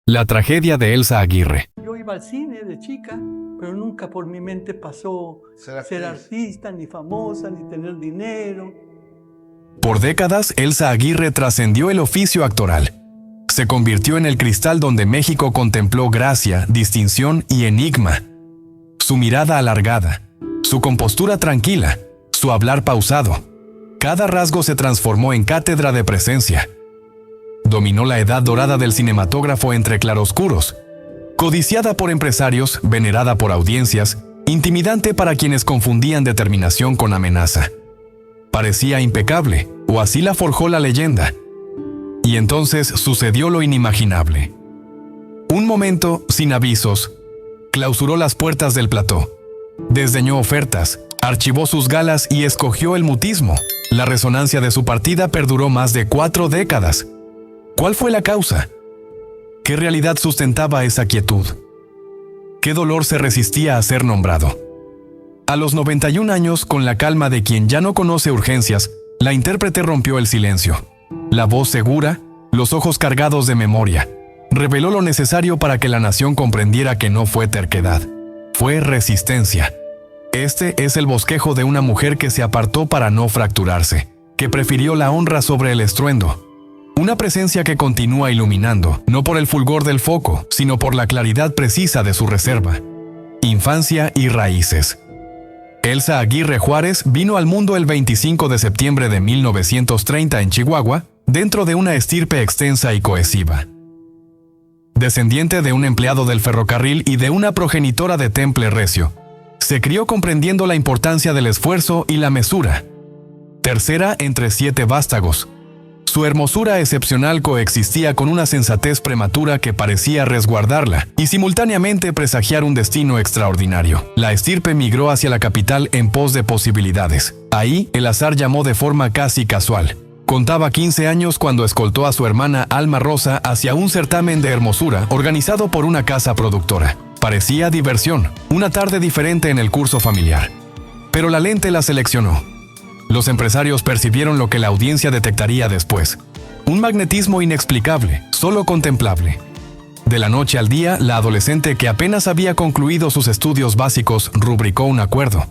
La tragedia de Elsa Aguirre. Yo iba al cine de chica, pero nunca por mi mente pasó ser artista, ni famosa, ni tener dinero. Por décadas, Elsa Aguirre trascendió el oficio actoral. Se convirtió en el cristal donde México contempló gracia, distinción y enigma. Su mirada alargada, su compostura tranquila, su hablar pausado. Cada rasgo se transformó en cátedra de presencia. Dominó la edad dorada del cinematógrafo entre claroscuros. Codiciada por empresarios, venerada por audiencias, intimidante para quienes confundían determinación con amenaza. Parecía impecable, o así la forjó la leyenda. Y entonces sucedió lo inimaginable. Un momento, sin avisos, clausuró las puertas del plató. Desdeñó ofertas, archivó sus galas y escogió el mutismo. La resonancia de su partida perduró más de 4 décadas. ¿Cuál fue la causa? ¿Qué realidad sustentaba esa quietud? ¿Qué dolor se resistía a ser nombrado? A los 91 años, con la calma de quien ya no conoce urgencias, la intérprete rompió el silencio. La voz segura, los ojos cargados de memoria, reveló lo necesario para que la nación comprendiera que no fue terquedad, fue resistencia. Este es el bosquejo de una mujer que se apartó para no fracturarse, que prefirió la honra sobre el estruendo. Una presencia que continúa iluminando, no por el fulgor del foco, sino por la claridad precisa de su reserva. Infancia y raíces. Elsa Aguirre Juárez vino al mundo el 25 de septiembre de 1930 en Chihuahua, dentro de una estirpe extensa y cohesiva. Descendiente de un empleado del ferrocarril y de una progenitora de temple recio, se crió comprendiendo la importancia del esfuerzo y la mesura. Tercera entre 7 vástagos. Su hermosura excepcional coexistía con una sensatez prematura que parecía resguardarla y simultáneamente presagiar un destino extraordinario. La estirpe migró hacia la capital en pos de posibilidades. Ahí, el azar llamó de forma casi casual. Contaba 15 años cuando escoltó a su hermana Alma Rosa hacia un certamen de hermosura organizado por una casa productora. Parecía diversión, una tarde diferente en el curso familiar. Pero la lente la seleccionó. Los empresarios percibieron lo que la audiencia detectaría después. Un magnetismo inexplicable, solo contemplable. De la noche al día, la adolescente que apenas había concluido sus estudios básicos rubricó un acuerdo.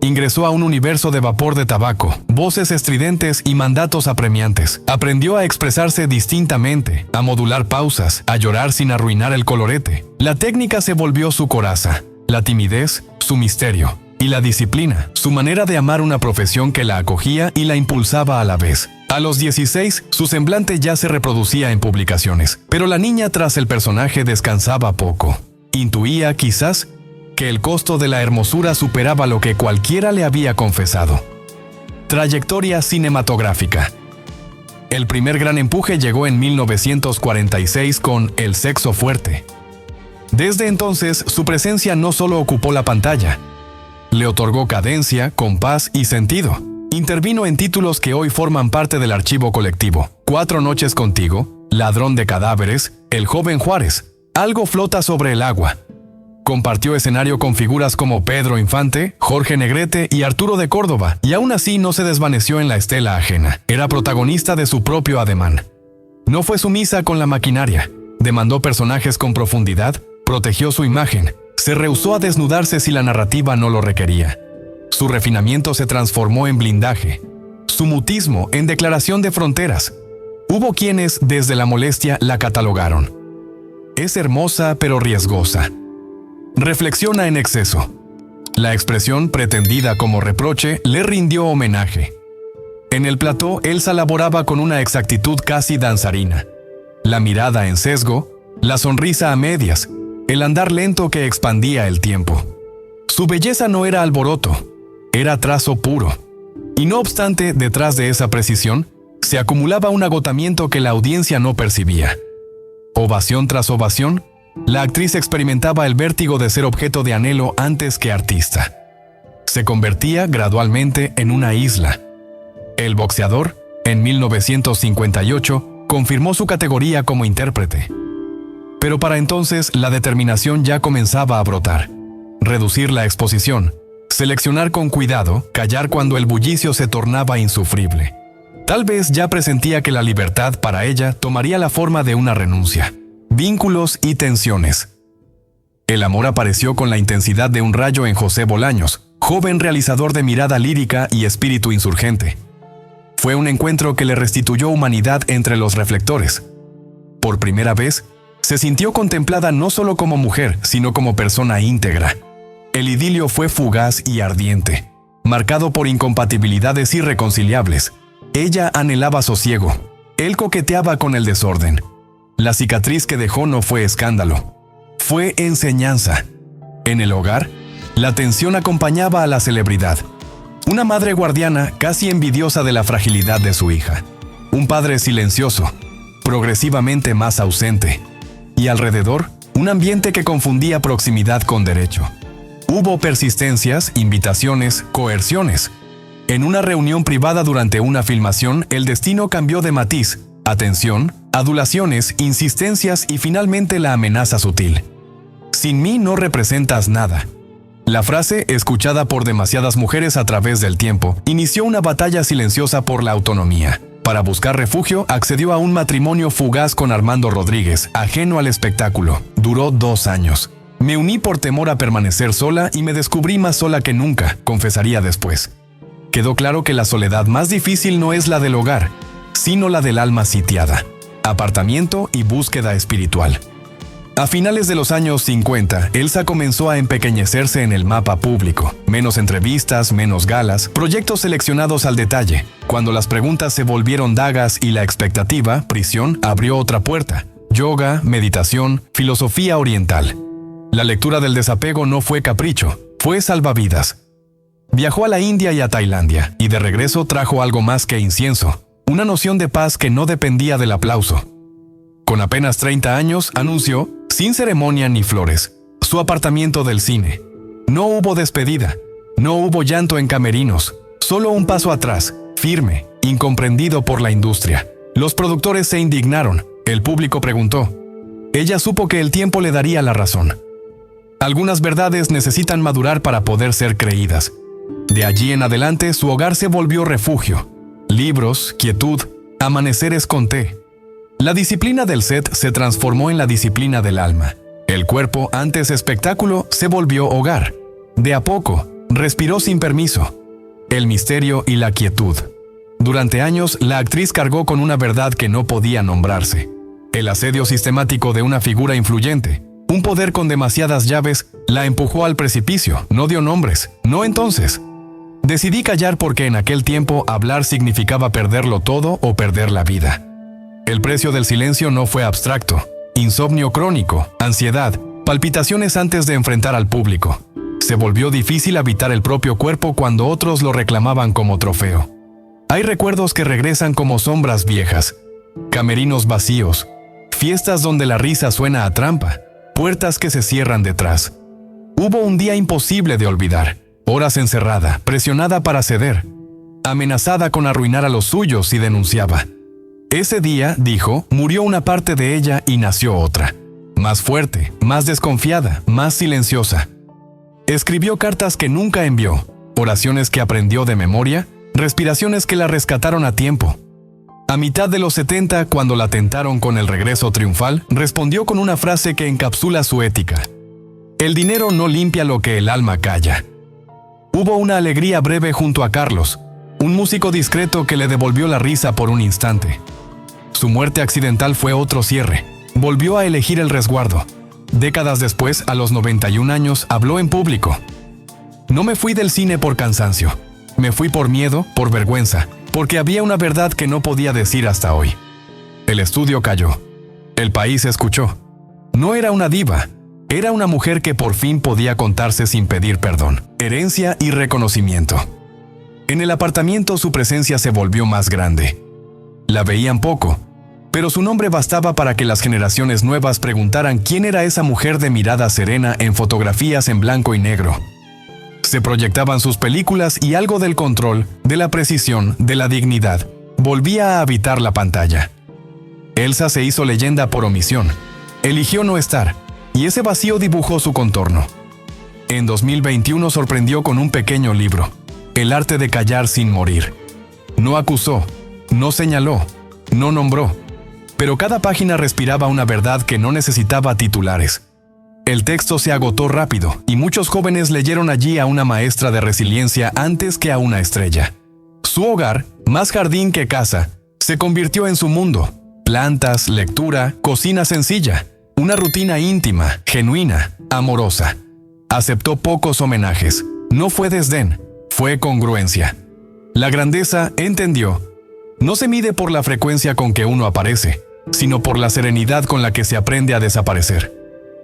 Ingresó a un universo de vapor de tabaco, voces estridentes y mandatos apremiantes. Aprendió a expresarse distintamente, a modular pausas, a llorar sin arruinar el colorete. La técnica se volvió su coraza, la timidez, su misterio. Y la disciplina, su manera de amar una profesión que la acogía y la impulsaba a la vez. A los 16, su semblante ya se reproducía en publicaciones, pero la niña tras el personaje descansaba poco. Intuía, quizás, que el costo de la hermosura superaba lo que cualquiera le había confesado. Trayectoria cinematográfica. El primer gran empuje llegó en 1946 con El sexo fuerte. Desde entonces, su presencia no solo ocupó la pantalla, le otorgó cadencia, compás y sentido. Intervino en títulos que hoy forman parte del archivo colectivo. 4 noches contigo, Ladrón de cadáveres, El joven Juárez, Algo flota sobre el agua. Compartió escenario con figuras como Pedro Infante, Jorge Negrete y Arturo de Córdoba, y aún así no se desvaneció en la estela ajena. Era protagonista de su propio ademán. No fue sumisa con la maquinaria. Demandó personajes con profundidad, protegió su imagen. Se rehusó a desnudarse si la narrativa no lo requería. Su refinamiento se transformó en blindaje, su mutismo en declaración de fronteras. Hubo quienes, desde la molestia, la catalogaron. Es hermosa pero riesgosa. Reflexiona en exceso. La expresión, pretendida como reproche, le rindió homenaje. En el plató, Elsa laboraba con una exactitud casi danzarina. La mirada en sesgo, la sonrisa a medias, el andar lento que expandía el tiempo. Su belleza no era alboroto, era trazo puro. Y no obstante, detrás de esa precisión, se acumulaba un agotamiento que la audiencia no percibía. Ovación tras ovación, la actriz experimentaba el vértigo de ser objeto de anhelo antes que artista. Se convertía gradualmente en una isla. El boxeador, en 1958, confirmó su categoría como intérprete. Pero para entonces la determinación ya comenzaba a brotar. Reducir la exposición, seleccionar con cuidado, callar cuando el bullicio se tornaba insufrible. Tal vez ya presentía que la libertad para ella tomaría la forma de una renuncia. vínculos y tensiones. El amor apareció con la intensidad de un rayo en José Bolaños, joven realizador de mirada lírica y espíritu insurgente. Fue un encuentro que le restituyó humanidad entre los reflectores. Por primera vez, se sintió contemplada no solo como mujer, sino como persona íntegra. El idilio fue fugaz y ardiente, marcado por incompatibilidades irreconciliables. Ella anhelaba sosiego. Él coqueteaba con el desorden. La cicatriz que dejó no fue escándalo. Fue enseñanza. En el hogar, la tensión acompañaba a la celebridad. Una madre guardiana casi envidiosa de la fragilidad de su hija. Un padre silencioso, progresivamente más ausente. Y alrededor, un ambiente que confundía proximidad con derecho. Hubo persistencias, invitaciones, coerciones. En una reunión privada durante una filmación, el destino cambió de matiz, atención, adulaciones, insistencias y finalmente la amenaza sutil. Sin mí no representas nada. La frase, escuchada por demasiadas mujeres a través del tiempo, inició una batalla silenciosa por la autonomía. Para buscar refugio, accedió a un matrimonio fugaz con Armando Rodríguez, ajeno al espectáculo. Duró 2 años. Me uní por temor a permanecer sola y me descubrí más sola que nunca, confesaría después. Quedó claro que la soledad más difícil no es la del hogar, sino la del alma sitiada. Apartamiento y búsqueda espiritual. A finales de los años 50, Elsa comenzó a empequeñecerse en el mapa público. Menos entrevistas, menos galas, proyectos seleccionados al detalle. Cuando las preguntas se volvieron dagas y la expectativa, prisión, abrió otra puerta. Yoga, meditación, filosofía oriental. La lectura del desapego no fue capricho, fue salvavidas. Viajó a la India y a Tailandia, y de regreso trajo algo más que incienso, una noción de paz que no dependía del aplauso. Con apenas 30 años, anunció, sin ceremonia ni flores, su apartamiento del cine. No hubo despedida, no hubo llanto en camerinos, solo un paso atrás, firme, incomprendido por la industria. Los productores se indignaron, el público preguntó. Ella supo que el tiempo le daría la razón. Algunas verdades necesitan madurar para poder ser creídas. De allí en adelante, su hogar se volvió refugio. Libros, quietud, amaneceres con té. La disciplina del set se transformó en la disciplina del alma. El cuerpo, antes espectáculo, se volvió hogar. De a poco, respiró sin permiso. El misterio y la quietud. Durante años, la actriz cargó con una verdad que no podía nombrarse. El asedio sistemático de una figura influyente, un poder con demasiadas llaves, la empujó al precipicio. No dio nombres, no entonces. Decidí callar porque en aquel tiempo hablar significaba perderlo todo o perder la vida. El precio del silencio no fue abstracto. Insomnio crónico, ansiedad, palpitaciones antes de enfrentar al público. Se volvió difícil habitar el propio cuerpo cuando otros lo reclamaban como trofeo. Hay recuerdos que regresan como sombras viejas. Camerinos vacíos, fiestas donde la risa suena a trampa, puertas que se cierran detrás. Hubo un día imposible de olvidar. Horas encerrada, presionada para ceder, amenazada con arruinar a los suyos si denunciaba. Ese día, dijo, murió una parte de ella y nació otra. Más fuerte, más desconfiada, más silenciosa. Escribió cartas que nunca envió, oraciones que aprendió de memoria, respiraciones que la rescataron a tiempo. A mitad de los 70, cuando la tentaron con el regreso triunfal, respondió con una frase que encapsula su ética. El dinero no limpia lo que el alma calla. Hubo una alegría breve junto a Carlos, un músico discreto que le devolvió la risa por un instante. Su muerte accidental fue otro cierre. Volvió a elegir el resguardo. Décadas después, a los 91 años, habló en público. No me fui del cine por cansancio. Me fui por miedo, por vergüenza, porque había una verdad que no podía decir hasta hoy. El estudio cayó. El país escuchó. No era una diva. Era una mujer que por fin podía contarse sin pedir perdón, herencia y reconocimiento. En el apartamento su presencia se volvió más grande. La veían poco, pero su nombre bastaba para que las generaciones nuevas preguntaran quién era esa mujer de mirada serena en fotografías en blanco y negro. Se proyectaban sus películas y algo del control, de la precisión, de la dignidad, volvía a habitar la pantalla. Elsa se hizo leyenda por omisión. Eligió no estar. Y ese vacío dibujó su contorno. En 2021 sorprendió con un pequeño libro, El arte de callar sin morir. No acusó, no señaló, no nombró. pero cada página respiraba una verdad que no necesitaba titulares. El texto se agotó rápido y muchos jóvenes leyeron allí a una maestra de resiliencia antes que a una estrella. Su hogar, más jardín que casa, se convirtió en su mundo. Plantas, lectura, cocina sencilla, una rutina íntima, genuina, amorosa. Aceptó pocos homenajes. No fue desdén, fue congruencia. La grandeza, entendió, no se mide por la frecuencia con que uno aparece, sino por la serenidad con la que se aprende a desaparecer.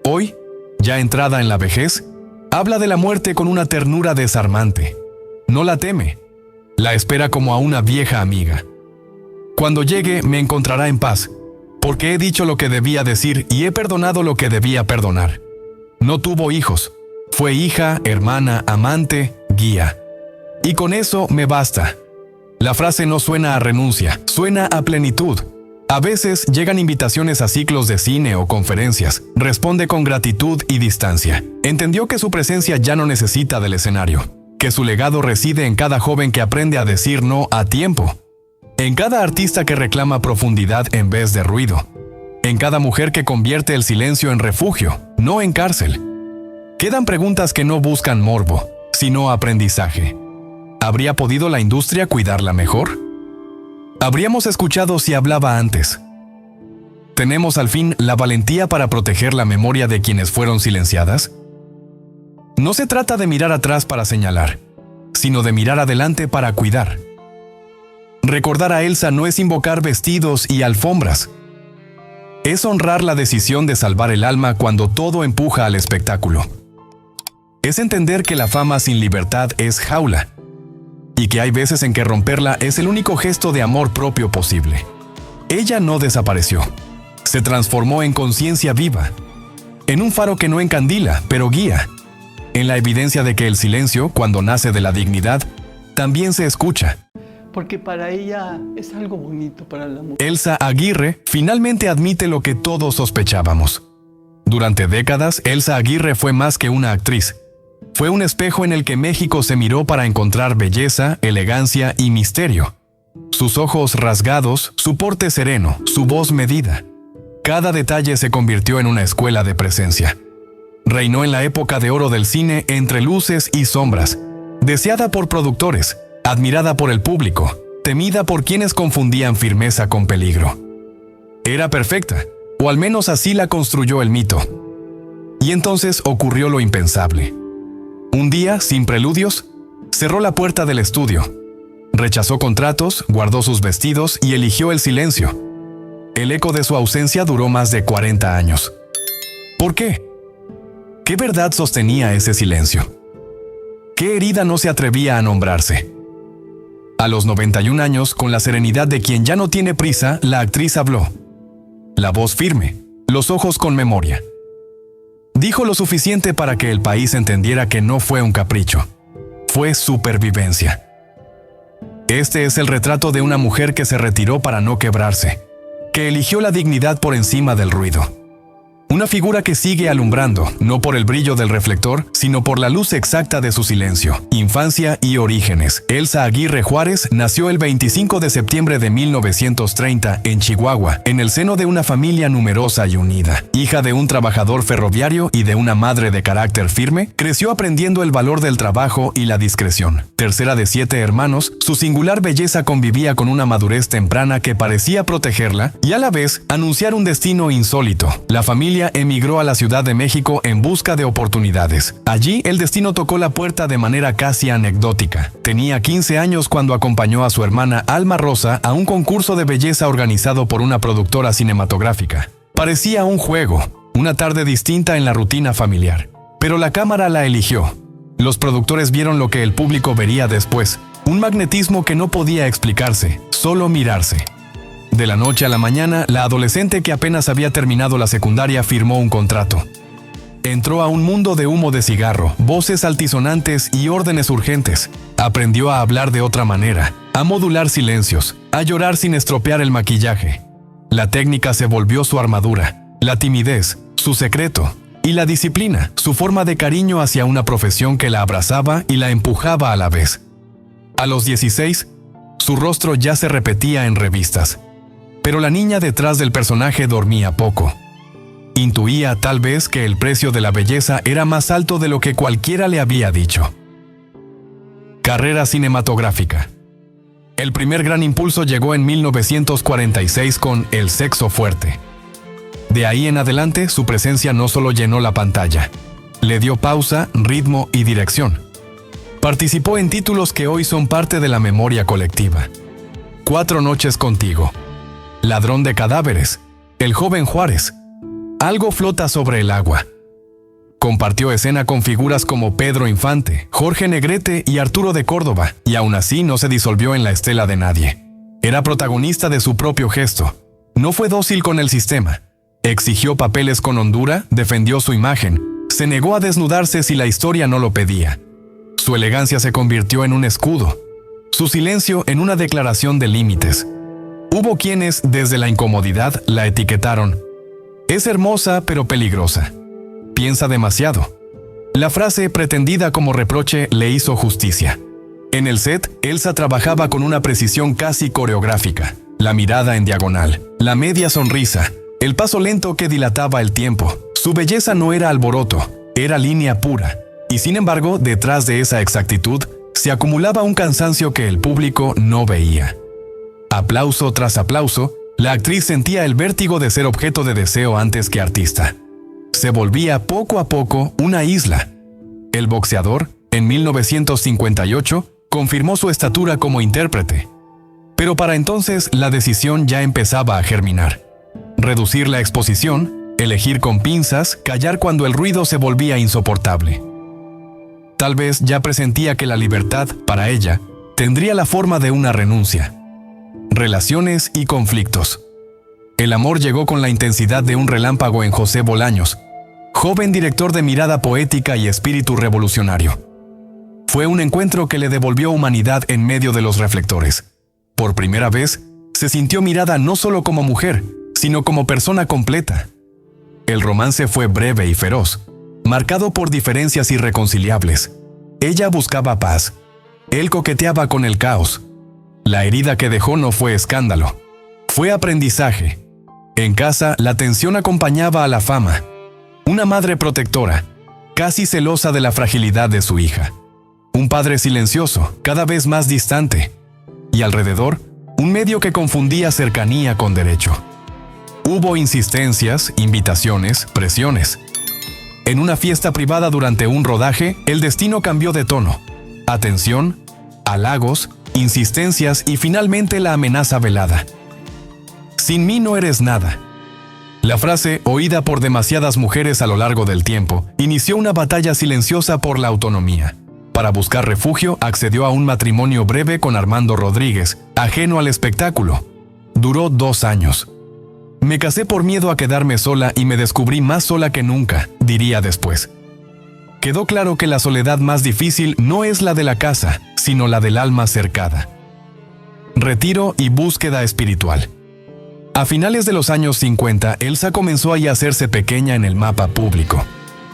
Hoy, ya entrada en la vejez, habla de la muerte con una ternura desarmante. No la teme, la espera como a una vieja amiga. Cuando llegue me encontrará en paz, porque he dicho lo que debía decir y he perdonado lo que debía perdonar. No tuvo hijos, fue hija, hermana, amante, guía. Y con eso me basta. La frase no suena a renuncia, suena a plenitud. A veces llegan invitaciones a ciclos de cine o conferencias. Responde con gratitud y distancia. Entendió que su presencia ya no necesita del escenario, que su legado reside en cada joven que aprende a decir no a tiempo, en cada artista que reclama profundidad en vez de ruido, en cada mujer que convierte el silencio en refugio, no en cárcel. Quedan preguntas que no buscan morbo, sino aprendizaje. ¿Habría podido la industria cuidarla mejor? Habríamos escuchado si hablaba antes. ¿Tenemos al fin la valentía para proteger la memoria de quienes fueron silenciadas? No se trata de mirar atrás para señalar, sino de mirar adelante para cuidar. Recordar a Elsa no es invocar vestidos y alfombras. Es honrar la decisión de salvar el alma cuando todo empuja al espectáculo. Es entender que la fama sin libertad es jaula, y que hay veces en que romperla es el único gesto de amor propio posible. Ella no desapareció. Se transformó en conciencia viva, en un faro que no encandila, pero guía, en la evidencia de que el silencio, cuando nace de la dignidad, también se escucha. Porque para ella es algo bonito para la mujer. Elsa Aguirre finalmente admite lo que todos sospechábamos. Durante décadas, Elsa Aguirre fue más que una actriz. Fue un espejo en el que México se miró para encontrar belleza, elegancia y misterio. Sus ojos rasgados, su porte sereno, su voz medida. Cada detalle se convirtió en una escuela de presencia. Reinó en la época de oro del cine entre luces y sombras, deseada por productores, admirada por el público, temida por quienes confundían firmeza con peligro. Era perfecta, o al menos así la construyó el mito. Y entonces ocurrió lo impensable. Un día, sin preludios, cerró la puerta del estudio. Rechazó contratos, guardó sus vestidos y eligió el silencio. El eco de su ausencia duró más de 40 años. ¿Por qué? ¿Qué verdad sostenía ese silencio? ¿Qué herida no se atrevía a nombrarse? A los 91 años, con la serenidad de quien ya no tiene prisa, la actriz habló. La voz firme, los ojos con memoria. Dijo lo suficiente para que el país entendiera que no fue un capricho. Fue supervivencia. Este es el retrato de una mujer que se retiró para no quebrarse, que eligió la dignidad por encima del ruido. Una figura que sigue alumbrando, no por el brillo del reflector, sino por la luz exacta de su silencio, infancia y orígenes. Elsa Aguirre Juárez nació el 25 de septiembre de 1930 en Chihuahua, en el seno de una familia numerosa y unida. Hija de un trabajador ferroviario y de una madre de carácter firme, creció aprendiendo el valor del trabajo y la discreción. Tercera de 7 hermanos, su singular belleza convivía con una madurez temprana que parecía protegerla y a la vez anunciar un destino insólito. La familia emigró a la Ciudad de México en busca de oportunidades. Allí, el destino tocó la puerta de manera casi anecdótica. Tenía 15 años cuando acompañó a su hermana Alma Rosa a un concurso de belleza organizado por una productora cinematográfica. Parecía un juego, una tarde distinta en la rutina familiar. Pero la cámara la eligió. Los productores vieron lo que el público vería después, un magnetismo que no podía explicarse, solo mirarse. De la noche a la mañana, la adolescente que apenas había terminado la secundaria firmó un contrato. Entró a un mundo de humo de cigarro, voces altisonantes y órdenes urgentes. Aprendió a hablar de otra manera, a modular silencios, a llorar sin estropear el maquillaje. La técnica se volvió su armadura, la timidez, su secreto, y la disciplina, su forma de cariño hacia una profesión que la abrazaba y la empujaba a la vez. A los 16, su rostro ya se repetía en revistas. Pero la niña detrás del personaje dormía poco. Intuía tal vez que el precio de la belleza era más alto de lo que cualquiera le había dicho. Carrera cinematográfica. El primer gran impulso llegó en 1946 con El sexo fuerte. De ahí en adelante, su presencia no solo llenó la pantalla, le dio pausa, ritmo y dirección. Participó en títulos que hoy son parte de la memoria colectiva. 4 noches contigo, Ladrón de cadáveres, El joven Juárez, Algo flota sobre el agua. Compartió escena con figuras como Pedro Infante, Jorge Negrete y Arturo de Córdoba, y aún así no se disolvió en la estela de nadie. Era protagonista de su propio gesto. No fue dócil con el sistema. Exigió papeles con hondura, defendió su imagen, se negó a desnudarse si la historia no lo pedía. Su elegancia se convirtió en un escudo, su silencio en una declaración de límites. Hubo quienes, desde la incomodidad, la etiquetaron: es hermosa pero peligrosa. Piensa demasiado. La frase pretendida como reproche le hizo justicia. En el set, Elsa trabajaba con una precisión casi coreográfica. La mirada en diagonal, la media sonrisa, el paso lento que dilataba el tiempo. Su belleza no era alboroto, era línea pura. Y sin embargo, detrás de esa exactitud, se acumulaba un cansancio que el público no veía. Aplauso tras aplauso, la actriz sentía el vértigo de ser objeto de deseo antes que artista. Se volvía poco a poco una isla. El boxeador, en 1958, confirmó su estatura como intérprete. Pero para entonces la decisión ya empezaba a germinar. Reducir la exposición, elegir con pinzas, callar cuando el ruido se volvía insoportable. Tal vez ya presentía que la libertad, para ella, tendría la forma de una renuncia. Relaciones y conflictos. El amor llegó con la intensidad de un relámpago en José Bolaños, joven director de mirada poética y espíritu revolucionario. Fue un encuentro que le devolvió humanidad en medio de los reflectores. Por primera vez, se sintió mirada no solo como mujer, sino como persona completa. El romance fue breve y feroz, marcado por diferencias irreconciliables. Ella buscaba paz. Él coqueteaba con el caos. La herida que dejó no fue escándalo, fue aprendizaje. En casa, la tensión acompañaba a la fama. Una madre protectora, casi celosa de la fragilidad de su hija. Un padre silencioso, cada vez más distante. Y alrededor, un medio que confundía cercanía con derecho. Hubo insistencias, invitaciones, presiones. En una fiesta privada durante un rodaje, el destino cambió de tono. Atención, halagos, insistencias y finalmente la amenaza velada. Sin mí no eres nada. La frase, oída por demasiadas mujeres a lo largo del tiempo, inició una batalla silenciosa por la autonomía. Para buscar refugio, accedió a un matrimonio breve con Armando Rodríguez, ajeno al espectáculo. Duró 2 años. Me casé por miedo a quedarme sola y me descubrí más sola que nunca, diría después. Quedó claro que la soledad más difícil no es la de la casa, sino la del alma cercada. Retiro y búsqueda espiritual. A finales de los años 50, Elsa comenzó a hacerse pequeña en el mapa público.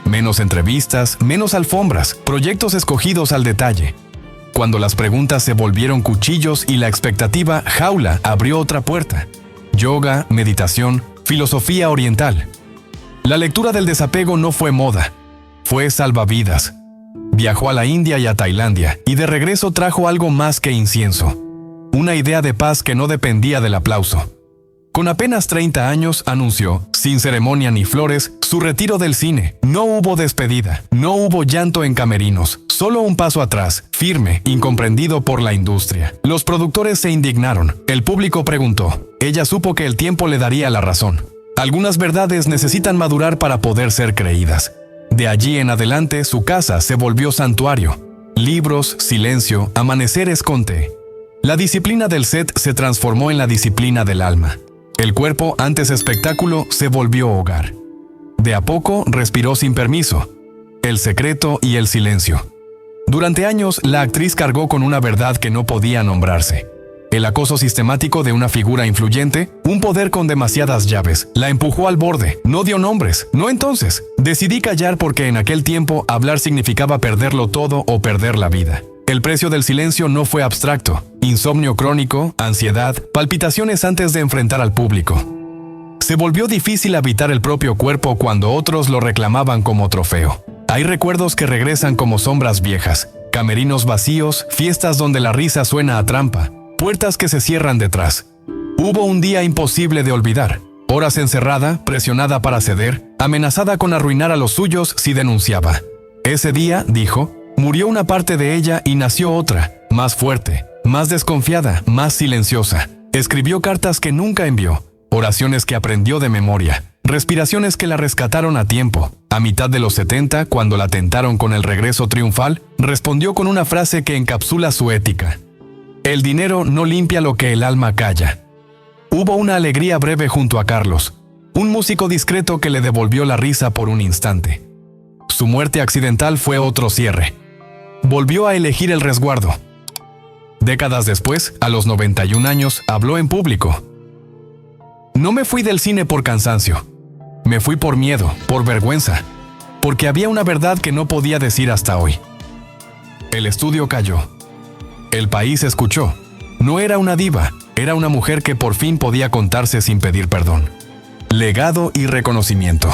Menos entrevistas, menos alfombras, proyectos escogidos al detalle. Cuando las preguntas se volvieron cuchillos y la expectativa jaula, abrió otra puerta. Yoga, meditación, filosofía oriental. La lectura del desapego no fue moda, fue salvavidas. Viajó a la India y a Tailandia, y de regreso trajo algo más que incienso. Una idea de paz que no dependía del aplauso. Con apenas 30 años anunció, sin ceremonia ni flores, su retiro del cine. No hubo despedida, no hubo llanto en camerinos, solo un paso atrás, firme, incomprendido por la industria. Los productores se indignaron, el público preguntó. Ella supo que el tiempo le daría la razón. Algunas verdades necesitan madurar para poder ser creídas. De allí en adelante, su casa se volvió santuario. Libros, silencio, amaneceres con té. La disciplina del set se transformó en la disciplina del alma. El cuerpo, antes espectáculo, se volvió hogar. De a poco respiró sin permiso. El secreto y el silencio. Durante años, la actriz cargó con una verdad que no podía nombrarse. El acoso sistemático de una figura influyente, un poder con demasiadas llaves, la empujó al borde. No dio nombres. No entonces. Decidí callar porque en aquel tiempo hablar significaba perderlo todo o perder la vida. El precio del silencio no fue abstracto: insomnio crónico, ansiedad, palpitaciones antes de enfrentar al público. Se volvió difícil habitar el propio cuerpo cuando otros lo reclamaban como trofeo. Hay recuerdos que regresan como sombras viejas: camerinos vacíos, fiestas donde la risa suena a trampa, puertas que se cierran detrás. Hubo un día imposible de olvidar: horas encerrada, presionada para ceder, amenazada con arruinar a los suyos si denunciaba. Ese día, dijo, murió una parte de ella y nació otra, más fuerte, más desconfiada, más silenciosa. Escribió cartas que nunca envió, oraciones que aprendió de memoria, respiraciones que la rescataron a tiempo. A mitad de los 70, cuando la tentaron con el regreso triunfal, respondió con una frase que encapsula su ética: el dinero no limpia lo que el alma calla. Hubo una alegría breve junto a Carlos, un músico discreto que le devolvió la risa por un instante. Su muerte accidental fue otro cierre. Volvió a elegir el resguardo. Décadas después, a los 91 años, habló en público: no me fui del cine por cansancio. Me fui por miedo, por vergüenza, porque había una verdad que no podía decir hasta hoy. El estudio cayó. El país escuchó. No era una diva, era una mujer que por fin podía contarse sin pedir perdón. Legado y reconocimiento.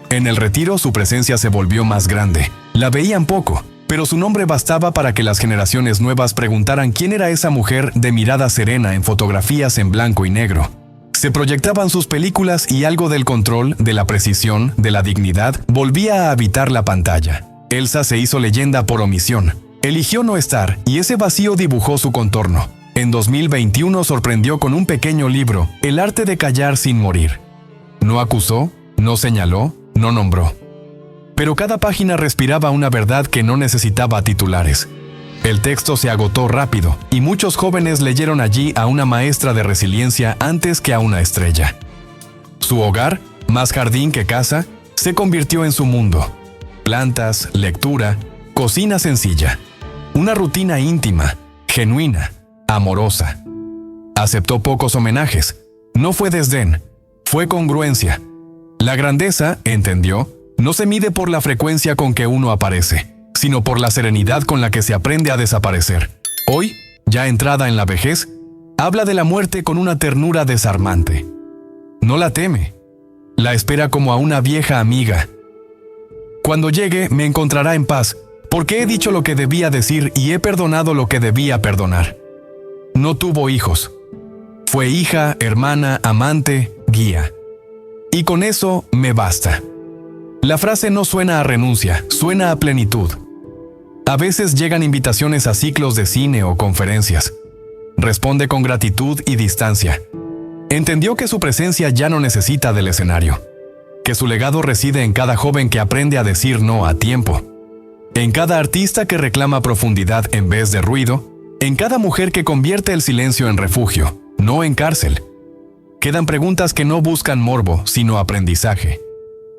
En el retiro su presencia se volvió más grande. La veían poco, pero su nombre bastaba para que las generaciones nuevas preguntaran quién era esa mujer de mirada serena en fotografías en blanco y negro. Se proyectaban sus películas y algo del control, de la precisión, de la dignidad, volvía a habitar la pantalla. Elsa se hizo leyenda por omisión. Eligió no estar y ese vacío dibujó su contorno. En 2021 sorprendió con un pequeño libro, El arte de callar sin morir. No acusó, no señaló, no nombró. Pero cada página respiraba una verdad que no necesitaba titulares. El texto se agotó rápido y muchos jóvenes leyeron allí a una maestra de resiliencia antes que a una estrella. Su hogar, más jardín que casa, se convirtió en su mundo. Plantas, lectura, cocina sencilla. Una rutina íntima, genuina, amorosa. Aceptó pocos homenajes. No fue desdén, fue congruencia. La grandeza, entendió, no se mide por la frecuencia con que uno aparece, sino por la serenidad con la que se aprende a desaparecer. Hoy, ya entrada en la vejez, habla de la muerte con una ternura desarmante. No la teme, la espera como a una vieja amiga. Cuando llegue, me encontrará en paz, porque he dicho lo que debía decir y he perdonado lo que debía perdonar. No tuvo hijos. Fue hija, hermana, amante, guía. Y con eso me basta. La frase no suena a renuncia, suena a plenitud. A veces llegan invitaciones a ciclos de cine o conferencias. Responde con gratitud y distancia. Entendió que su presencia ya no necesita del escenario, que su legado reside en cada joven que aprende a decir no a tiempo, en cada artista que reclama profundidad en vez de ruido, en cada mujer que convierte el silencio en refugio, no en cárcel. Quedan preguntas que no buscan morbo, sino aprendizaje.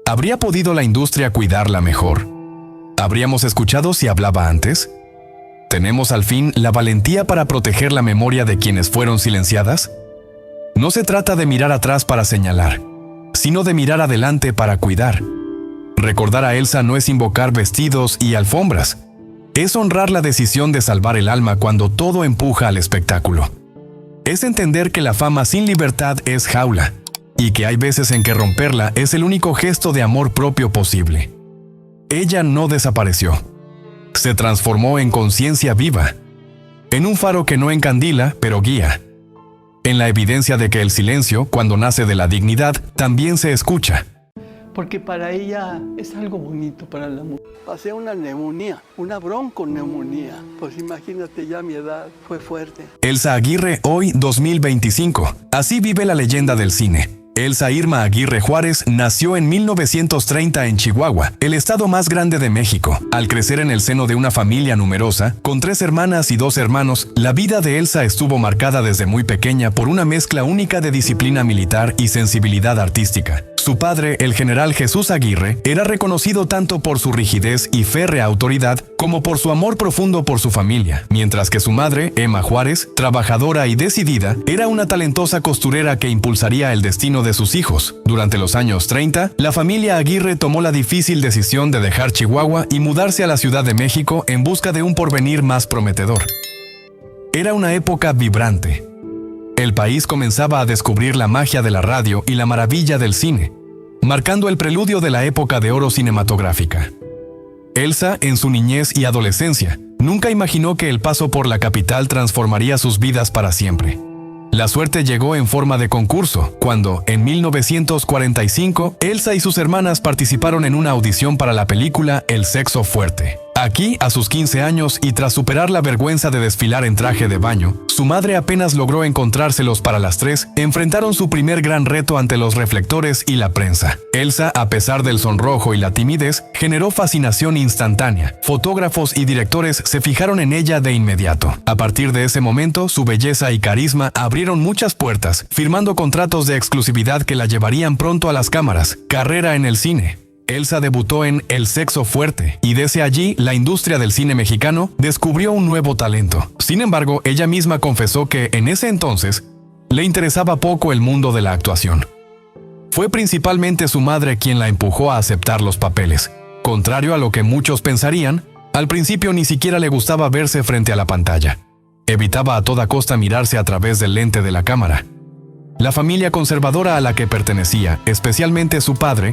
¿Habría podido la industria cuidarla mejor? ¿Habríamos escuchado si hablaba antes? ¿Tenemos al fin la valentía para proteger la memoria de quienes fueron silenciadas? No se trata de mirar atrás para señalar, sino de mirar adelante para cuidar. Recordar a Elsa no es invocar vestidos y alfombras. Es honrar la decisión de salvar el alma cuando todo empuja al espectáculo. Es entender que la fama sin libertad es jaula, y que hay veces en que romperla es el único gesto de amor propio posible. Ella no desapareció. Se transformó en conciencia viva, en un faro que no encandila, pero guía. En la evidencia de que el silencio, cuando nace de la dignidad, también se escucha. Porque para ella es algo bonito para la mujer. Pasé una neumonía, una bronconeumonía. Pues imagínate, ya a mi edad fue fuerte. Elsa Aguirre, hoy 2025. Así vive la leyenda del cine. Elsa Irma Aguirre Juárez nació en 1930 en Chihuahua, el estado más grande de México. Al crecer en el seno de una familia numerosa, con 3 hermanas y 2 hermanos, la vida de Elsa estuvo marcada desde muy pequeña por una mezcla única de disciplina militar y sensibilidad artística. Su padre, el general Jesús Aguirre, era reconocido tanto por su rigidez y férrea autoridad como por su amor profundo por su familia, mientras que su madre, Emma Juárez, trabajadora y decidida, era una talentosa costurera que impulsaría el destino de sus hijos. Durante los años 30, la familia Aguirre tomó la difícil decisión de dejar Chihuahua y mudarse a la Ciudad de México en busca de un porvenir más prometedor. Era una época vibrante. El país comenzaba a descubrir la magia de la radio y la maravilla del cine, marcando el preludio de la época de oro cinematográfica. Elsa, en su niñez y adolescencia, nunca imaginó que el paso por la capital transformaría sus vidas para siempre. La suerte llegó en forma de concurso, cuando, en 1945, Elsa y sus hermanas participaron en una audición para la película El sexo fuerte. Aquí, a sus 15 años y tras superar la vergüenza de desfilar en traje de baño, su madre apenas logró encontrárselos para las 3, enfrentaron su primer gran reto ante los reflectores y la prensa. Elsa, a pesar del sonrojo y la timidez, generó fascinación instantánea. Fotógrafos y directores se fijaron en ella de inmediato. A partir de ese momento, su belleza y carisma abrieron muchas puertas, firmando contratos de exclusividad que la llevarían pronto a las cámaras. Carrera en el cine. Elsa debutó en El sexo fuerte, y desde allí la industria del cine mexicano descubrió un nuevo talento. Sin embargo, ella misma confesó que, en ese entonces, le interesaba poco el mundo de la actuación. Fue principalmente su madre quien la empujó a aceptar los papeles. Contrario a lo que muchos pensarían, al principio ni siquiera le gustaba verse frente a la pantalla. Evitaba a toda costa mirarse a través del lente de la cámara. La familia conservadora a la que pertenecía, especialmente su padre,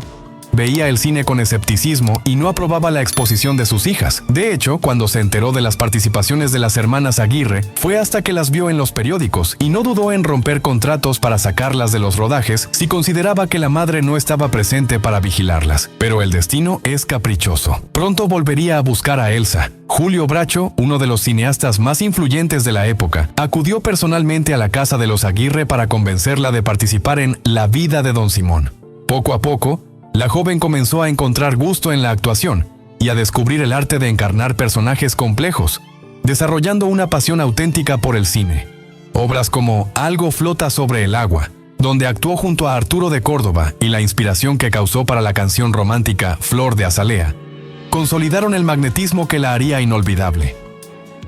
veía el cine con escepticismo y no aprobaba la exposición de sus hijas. De hecho, cuando se enteró de las participaciones de las hermanas Aguirre, fue hasta que las vio en los periódicos y no dudó en romper contratos para sacarlas de los rodajes si consideraba que la madre no estaba presente para vigilarlas. Pero el destino es caprichoso. Pronto volvería a buscar a Elsa. Julio Bracho, uno de los cineastas más influyentes de la época, acudió personalmente a la casa de los Aguirre para convencerla de participar en La vida de Don Simón. Poco a poco, la joven comenzó a encontrar gusto en la actuación y a descubrir el arte de encarnar personajes complejos, desarrollando una pasión auténtica por el cine. Obras como Algo flota sobre el agua, donde actuó junto a Arturo de Córdoba, y la inspiración que causó para la canción romántica Flor de Azalea, consolidaron el magnetismo que la haría inolvidable.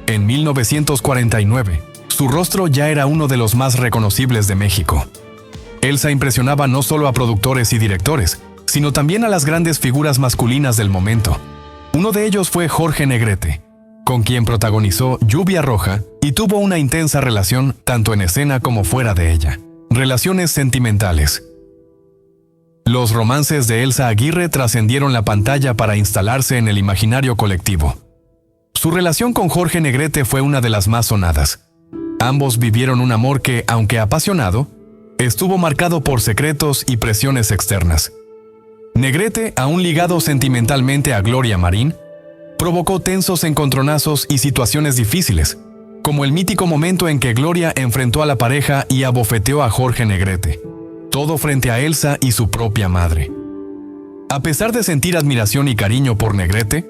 En 1949, su rostro ya era uno de los más reconocibles de México. Elsa impresionaba no solo a productores y directores, sino también a las grandes figuras masculinas del momento. Uno de ellos fue Jorge Negrete, con quien protagonizó Lluvia Roja y tuvo una intensa relación tanto en escena como fuera de ella. Relaciones sentimentales. Los romances de Elsa Aguirre trascendieron la pantalla para instalarse en el imaginario colectivo. Su relación con Jorge Negrete fue una de las más sonadas. Ambos vivieron un amor que, aunque apasionado, estuvo marcado por secretos y presiones externas. Negrete, aún ligado sentimentalmente a Gloria Marín, provocó tensos encontronazos y situaciones difíciles, como el mítico momento en que Gloria enfrentó a la pareja y abofeteó a Jorge Negrete, todo frente a Elsa y su propia madre. A pesar de sentir admiración y cariño por Negrete,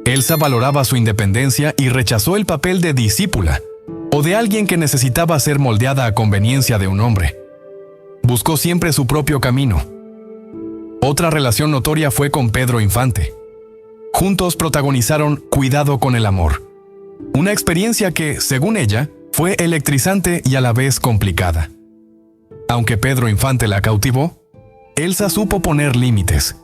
Elsa valoraba su independencia y rechazó el papel de discípula, o de alguien que necesitaba ser moldeada a conveniencia de un hombre. Buscó siempre su propio camino. Otra relación notoria fue con Pedro Infante. Juntos protagonizaron Cuidado con el amor, una experiencia que, según ella, fue electrizante y a la vez complicada. Aunque Pedro Infante la cautivó, Elsa supo poner límites.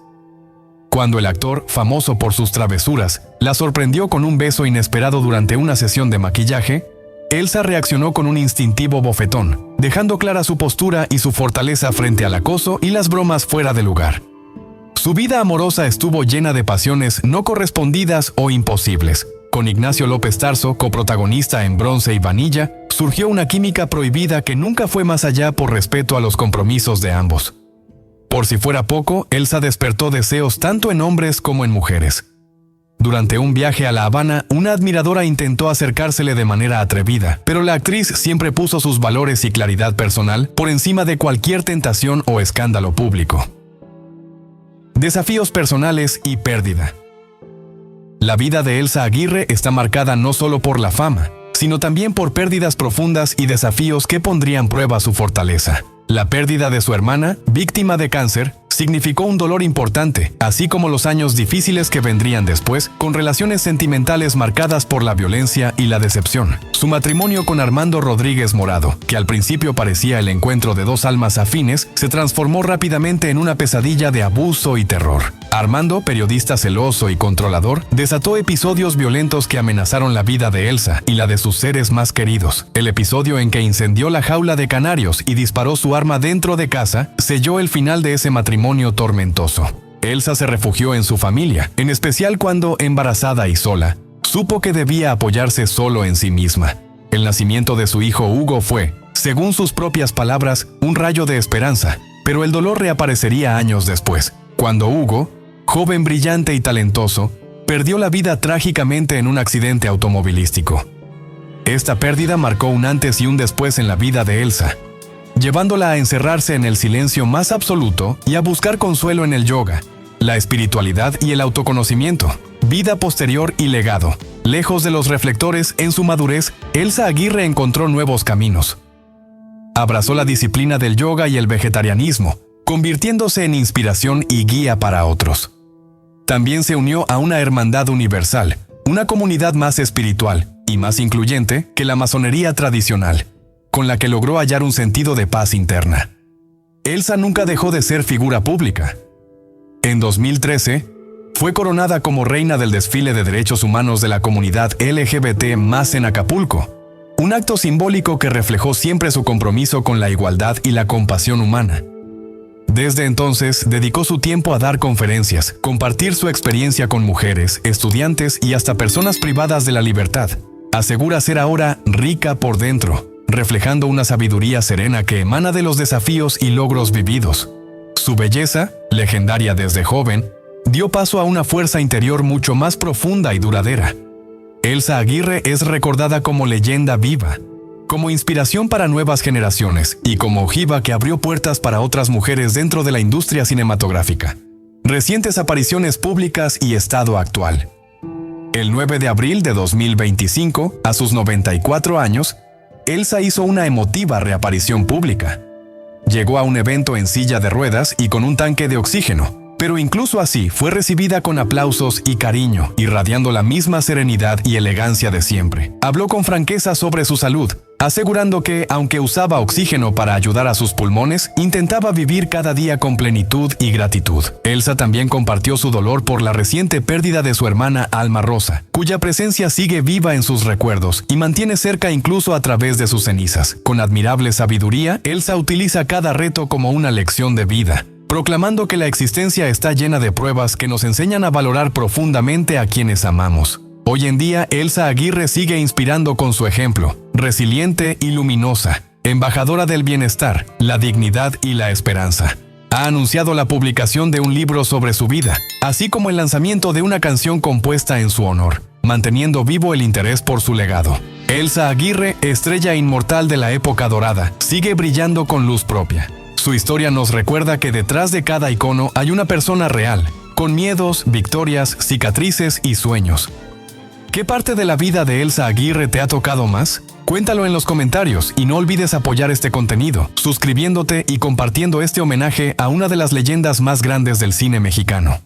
Cuando el actor, famoso por sus travesuras, la sorprendió con un beso inesperado durante una sesión de maquillaje, Elsa reaccionó con un instintivo bofetón, dejando clara su postura y su fortaleza frente al acoso y las bromas fuera de lugar. Su vida amorosa estuvo llena de pasiones no correspondidas o imposibles. Con Ignacio López Tarso, coprotagonista en Bronce y Vanilla, surgió una química prohibida que nunca fue más allá por respeto a los compromisos de ambos. Por si fuera poco, Elsa despertó deseos tanto en hombres como en mujeres. Durante un viaje a La Habana, una admiradora intentó acercársele de manera atrevida, pero la actriz siempre puso sus valores y claridad personal por encima de cualquier tentación o escándalo público. Desafíos personales y pérdida. La vida de Elsa Aguirre está marcada no solo por la fama, sino también por pérdidas profundas y desafíos que pondrían a prueba su fortaleza. La pérdida de su hermana, víctima de cáncer, significó un dolor importante, así como los años difíciles que vendrían después, con relaciones sentimentales marcadas por la violencia y la decepción. Su matrimonio con Armando Rodríguez Morado, que al principio parecía el encuentro de dos almas afines, se transformó rápidamente en una pesadilla de abuso y terror. Armando, periodista celoso y controlador, desató episodios violentos que amenazaron la vida de Elsa y la de sus seres más queridos. El episodio en que incendió la jaula de canarios y disparó su arma dentro de casa selló el final de ese matrimonio tormentoso. Elsa se refugió en su familia, en especial cuando, embarazada y sola, supo que debía apoyarse solo en sí misma. El nacimiento de su hijo Hugo fue, según sus propias palabras, un rayo de esperanza, pero el dolor reaparecería años después, cuando Hugo, joven brillante y talentoso, perdió la vida trágicamente en un accidente automovilístico. Esta pérdida marcó un antes y un después en la vida de Elsa, llevándola a encerrarse en el silencio más absoluto y a buscar consuelo en el yoga, la espiritualidad y el autoconocimiento. Vida posterior y legado. Lejos de los reflectores, en su madurez, Elsa Aguirre encontró nuevos caminos. Abrazó la disciplina del yoga y el vegetarianismo, convirtiéndose en inspiración y guía para otros. También se unió a una hermandad universal, una comunidad más espiritual y más incluyente que la masonería tradicional, con la que logró hallar un sentido de paz interna. Elsa nunca dejó de ser figura pública. En 2013, fue coronada como reina del desfile de derechos humanos de la comunidad LGBT+ en Acapulco, un acto simbólico que reflejó siempre su compromiso con la igualdad y la compasión humana. Desde entonces, dedicó su tiempo a dar conferencias, compartir su experiencia con mujeres, estudiantes y hasta personas privadas de la libertad. Asegura ser ahora rica por dentro, reflejando una sabiduría serena que emana de los desafíos y logros vividos. Su belleza, legendaria desde joven, dio paso a una fuerza interior mucho más profunda y duradera. Elsa Aguirre es recordada como leyenda viva, como inspiración para nuevas generaciones y como ojiva que abrió puertas para otras mujeres dentro de la industria cinematográfica. Recientes apariciones públicas y estado actual. El 9 de abril de 2025, a sus 94 años, Elsa hizo una emotiva reaparición pública. Llegó a un evento en silla de ruedas y con un tanque de oxígeno, pero incluso así fue recibida con aplausos y cariño, irradiando la misma serenidad y elegancia de siempre. Habló con franqueza sobre su salud, asegurando que, aunque usaba oxígeno para ayudar a sus pulmones, intentaba vivir cada día con plenitud y gratitud. Elsa también compartió su dolor por la reciente pérdida de su hermana Alma Rosa, cuya presencia sigue viva en sus recuerdos y mantiene cerca incluso a través de sus cenizas. Con admirable sabiduría, Elsa utiliza cada reto como una lección de vida, proclamando que la existencia está llena de pruebas que nos enseñan a valorar profundamente a quienes amamos. Hoy en día, Elsa Aguirre sigue inspirando con su ejemplo, resiliente y luminosa, embajadora del bienestar, la dignidad y la esperanza. Ha anunciado la publicación de un libro sobre su vida, así como el lanzamiento de una canción compuesta en su honor, manteniendo vivo el interés por su legado. Elsa Aguirre, estrella inmortal de la época dorada, sigue brillando con luz propia. Su historia nos recuerda que detrás de cada icono hay una persona real, con miedos, victorias, cicatrices y sueños. ¿Qué parte de la vida de Elsa Aguirre te ha tocado más? Cuéntalo en los comentarios y no olvides apoyar este contenido, suscribiéndote y compartiendo este homenaje a una de las leyendas más grandes del cine mexicano.